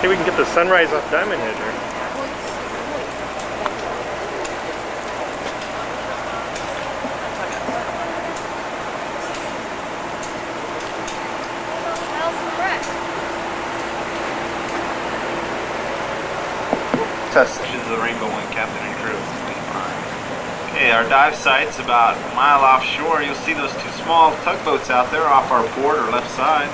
Maybe we can get the sunrise off Diamond Head here. This is the Rainbow One captain and crew. Okay, our dive site's about a mile offshore. You'll see those two small tugboats out there off our port or left side.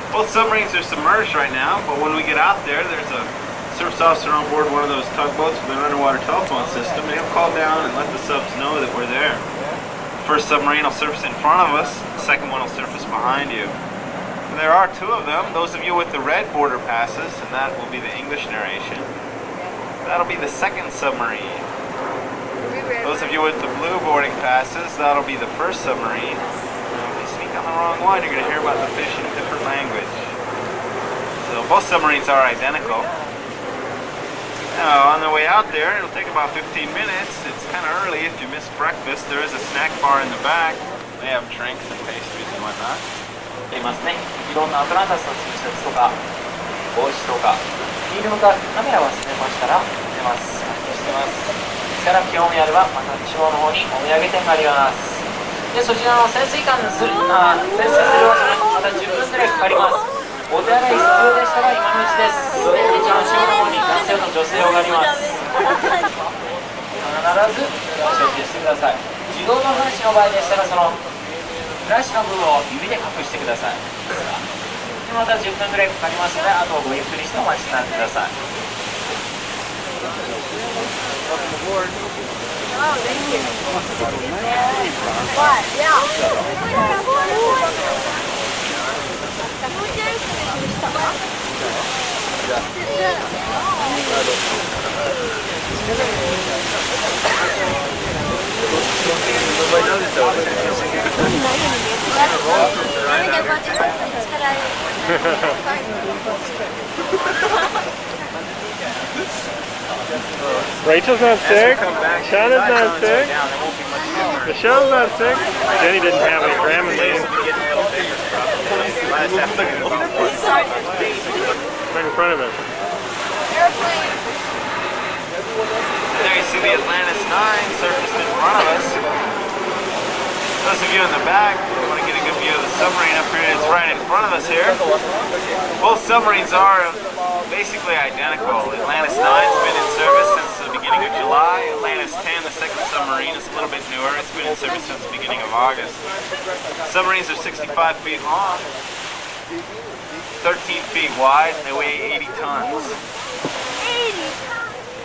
Both submarines are submerged right now, but when we get out there, there's a surface officer on board one of those tugboats with an underwater telephone system, and he'll call down and let the subs know that we're there. The first submarine will surface in front of us, the second one will surface behind you. And there are two of them, those of you with the red border passes, and that will be the English narration. That'll be the second submarine. Those of you with the blue boarding passes, that'll be the first submarine. On the wrong one, you're going to hear about the fish in a different language. So both submarines are identical. Now, on the way out there, it'll take about 15 minutes. It's kind of early if you missed breakfast. There is a snack bar in the back. They have drinks and pastries and whatnot. いますね。いろんなアトランタスの T シャツとか帽子とかフィルムかカメラ忘れましたら出ます。してます。ですから興味あればまた地方の方にお土産店があります。でそちらの潜水艦の潜水する場所にまた10分くらいかかります。お手洗い必要でしたら今のうちです。一番後ろの方に男性と女性用があります。必ずお承知してください。自動のフラッシュの場合でしたらそのフラッシュの部分を指で隠してください。でまた10分くらいかかりますので、あとごゆっくりしてお待ちになってください。Oh, thank you. What? Yeah. Rachel's not sick. Shauna's not sick. Michelle's not sick. Jenny didn't have any Dramamine. Right in front of us. There you see the Atlantis 9 surfaced in front of us. Those of you in the back, you want to get a good view of the submarine up here. It's right in front of us here. Both submarines are basically identical. Atlantis 9's been in service since the beginning of July. Atlantis 10, the second submarine, is a little bit newer. It's been in service since the beginning of August. Submarines are 65 feet long, 13 feet wide, and they weigh 80 tons.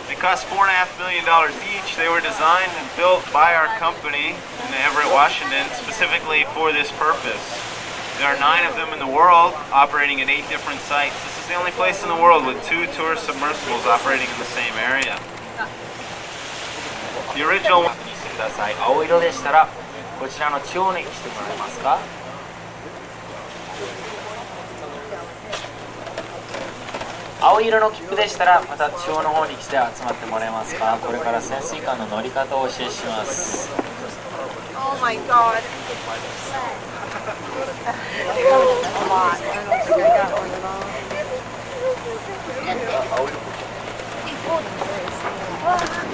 They cost $4.5 million each. They were designed and built by our company in Everett, Washington, specifically for this purpose. There are 9 of them in the world, operating at 8 different sites. This is the only place in the world with 2 tourist submersibles operating in the same area. The original one. 青色でしたらこちらの中央に来てもらえますか。青色の切符でしたらまた中央の方に来て集まってもらえますか。これから潜水艦の乗り方をお教えします。 Oh my god. A lot.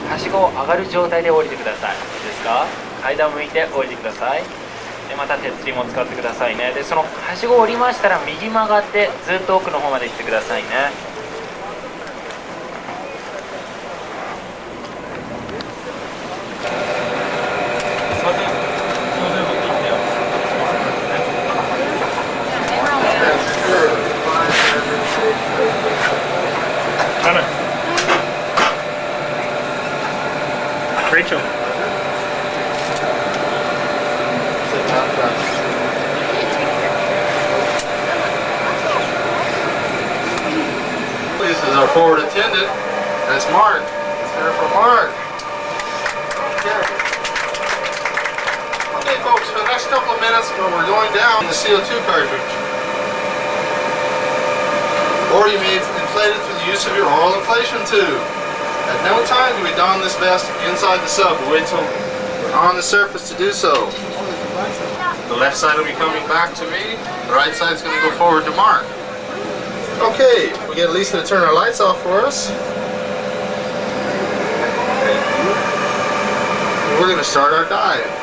はしごを上がる状態で降りてください。いいですか。階段を向いて降りてください。でまた手釣りも使ってくださいね。でそのはしごを降りましたら右曲がってずっと奥の方まで行ってくださいね。Rachel. This is our forward attendant. That's Mark. It's there for Mark. Okay, folks, for the next couple of minutes, we're going down the CO2 cartridge. Or you may inflate it through the use of your oil inflation tube. At no time do we don this vest inside the sub. We wait till we're on the surface to do so. The left side will be coming back to me. The right side is going to go forward to Mark. Okay, we get Lisa to turn our lights off for us. We're going to start our dive.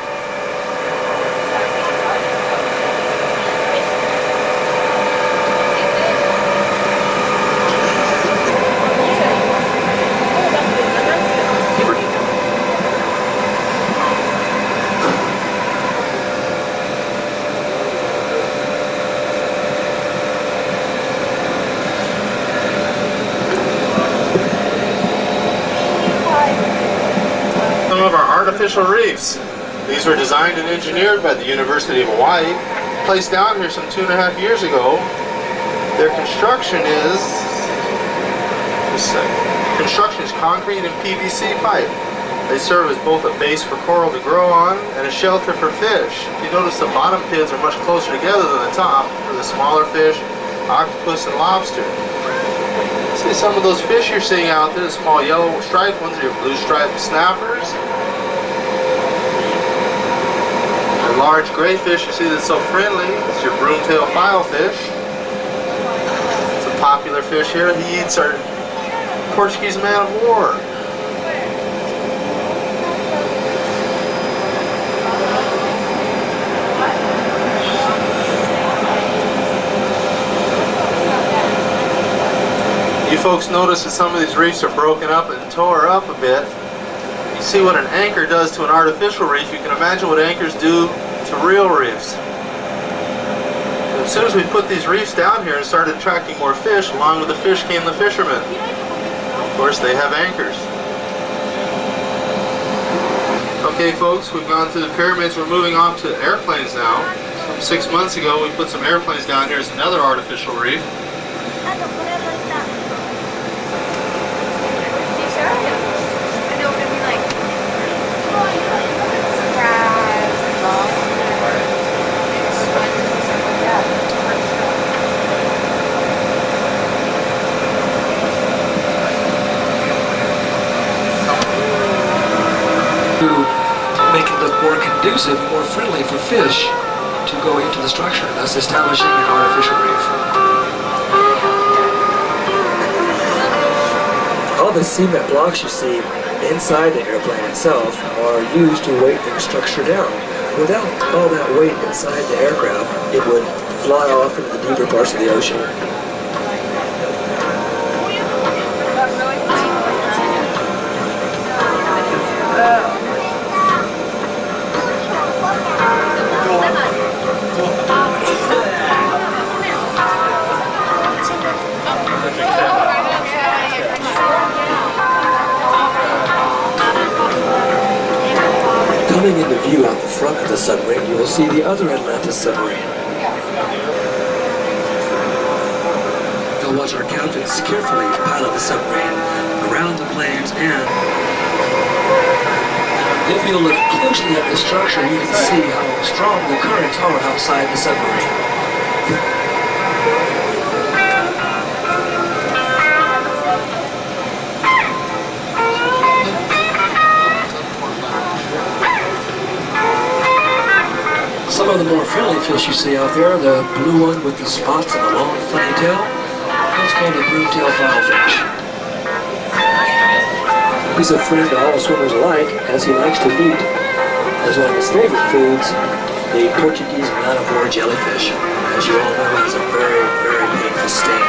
Some of our artificial reefs. These were designed and engineered by the University of Hawaii, placed down here some 2.5 years ago. Their construction is concrete and PVC pipe. They serve as both a base for coral to grow on and a shelter for fish. If you notice, the bottom pins are much closer together than the top for the smaller fish, octopus and lobster. See some of those fish you're seeing out there, the small yellow striped ones are your blue striped snappers. The large gray fish you see that's so friendly, it's your broomtail filefish. It's a popular fish here. He eats our Portuguese man of war. You folks notice that some of these reefs are broken up and tore up a bit. You see what an anchor does to an artificial reef. You can imagine what anchors do to real reefs. As soon as we put these reefs down here and started attracting more fish, along with the fish came the fishermen. Of course, they have anchors. Okay, folks, we've gone through the pyramids. We're moving on to airplanes now. Some 6 months ago, we put some airplanes down here as another artificial reef. To make it look more conducive, more friendly for fish to go into the structure, thus establishing an artificial reef. All the cement blocks you see inside the airplane itself are used to weight the structure down. Without all that weight inside the aircraft, it would fly off into the deeper parts of the ocean. Coming into view out the front of the submarine, you will see the other Atlantis submarine. You'll watch our captains carefully pilot the submarine around the planes, and if you look closely at the structure, you can see how strong the currents are outside the submarine. Some of the more friendly fish you see out there, the blue one with the spots and the long funny tail, that's called a broomtail filefish. He's a friend to all swimmers alike, as he likes to eat as one of his favorite foods the Portuguese man of war jellyfish. As you all know, it has a very, very painful sting.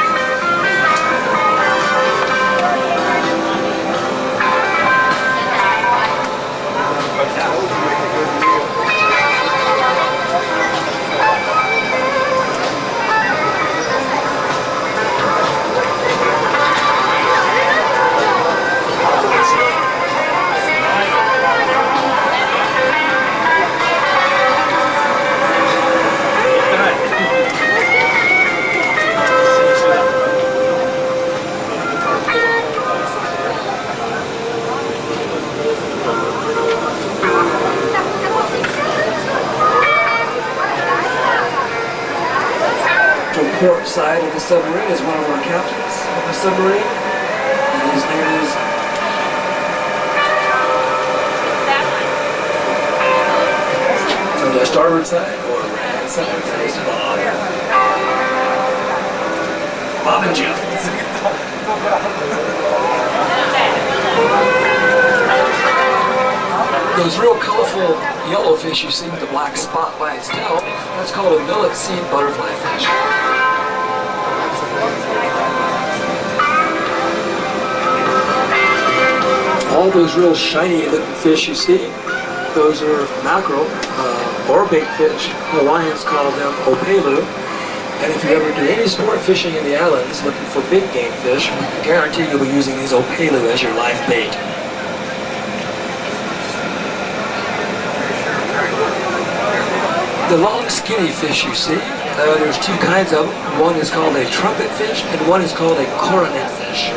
Port side of the submarine is one of our captains of the submarine, and his name is on the starboard side or right hand side, that is Bob. Bob and Jeff. Those real colorful yellow fish you see with the black spot by its tail, that's called a millet seed butterfly fish. All those real shiny looking fish you see, those are mackerel or bait fish. Hawaiians call them opelu. And if you ever do any sport fishing in the islands looking for big game fish, I guarantee you'll be using these opelu as your live bait. The long skinny fish you see, there's two kinds of them. One is called a trumpet fish and one is called a coronet fish.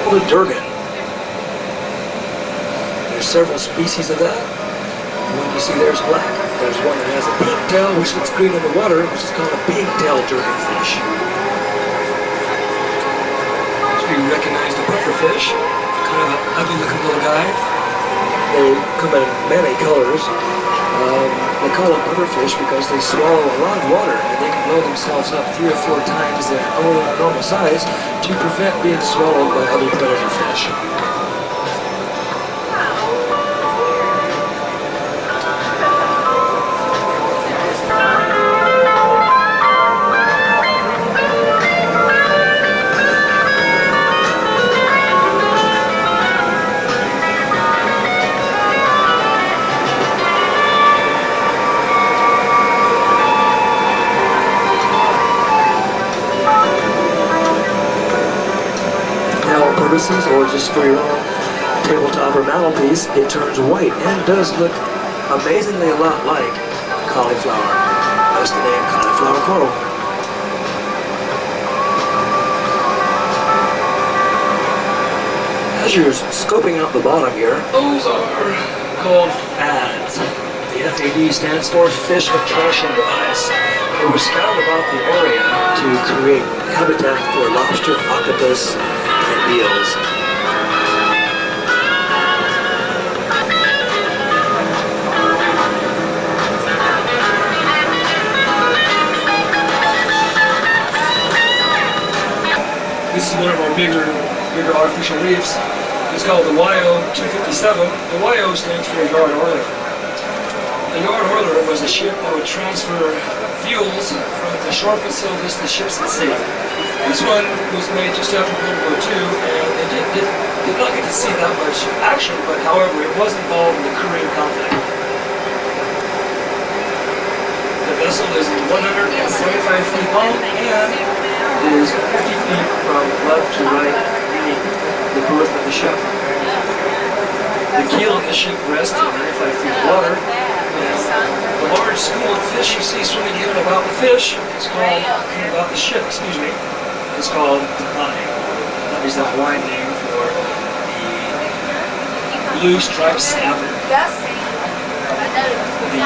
The durgan. There's several species of that. The one you see there's black. There's one that has a pink tail, which looks green in the water, which is called a pig-tailed durgan fish. So you recognize the pufferfish, kind of an ugly-looking little guy. They come in many colors. They call them pufferfish because they swallow a lot of water and they can blow themselves up 3 or 4 times their own normal size to prevent being swallowed by other predator fish. Or just for your own tabletop or mantelpiece, it turns white and does look amazingly a lot like cauliflower. Thus the name cauliflower coral. As you're scoping out the bottom here, those are called FADs. The FAD stands for Fish Attraction Device. It was found about the area to create habitat for lobster, octopus, and eels. This is one of our bigger artificial reefs. It's called the YO-257. The YO stands for yard oiler. The yard oiler was a ship that would transfer fuels from the shore facilities to ships at sea. This one was made just after World War II, and it did not get to see that much action, but however, it was involved in the Korean conflict. The vessel is 175 feet long and is 50 feet from left to right, meaning the berth of the ship. The keel of the ship rests in 95 feet of water. The large school of fish you see swimming in and about the fish is called, about the ship, excuse me, is called Submarine. That is the Hawaiian name for the blue striped snapper. The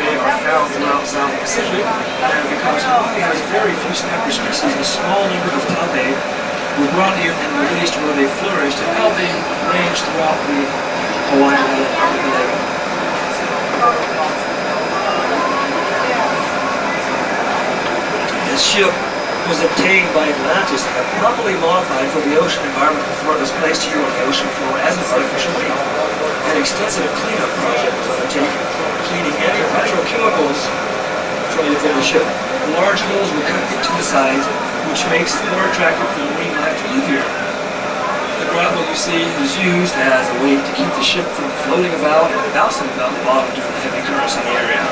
tabe are found throughout South Pacific, and because Hawaii has very few snapper species, a small number of tabe were brought here and released where they flourished, and now they range throughout the Hawaiian archipelago. ship was obtained by Atlantis and properly modified for the ocean environment before it was placed here on the ocean floor as an artificial reef. An extensive cleanup project was undertaken, cleaning any petrochemicals from within the ship. Large holes were cut into the sides, which makes it more attractive for marine life to live here. The gravel you see is used as a weight to keep the ship from floating about and bouncing about the bottom due to the heavy currents in the area.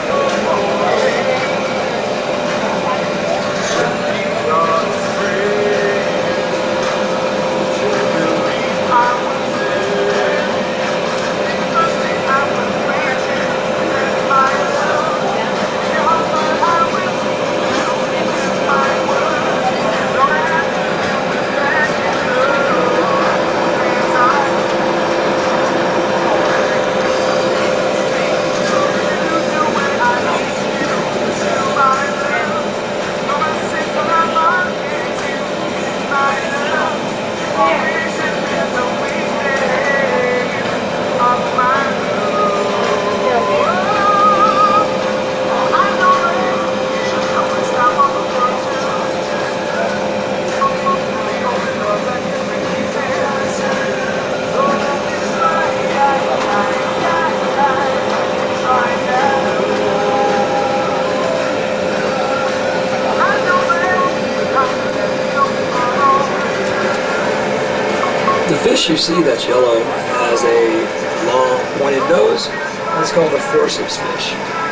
The fish you see that's yellow has a long pointed nose. That's called a forceps fish.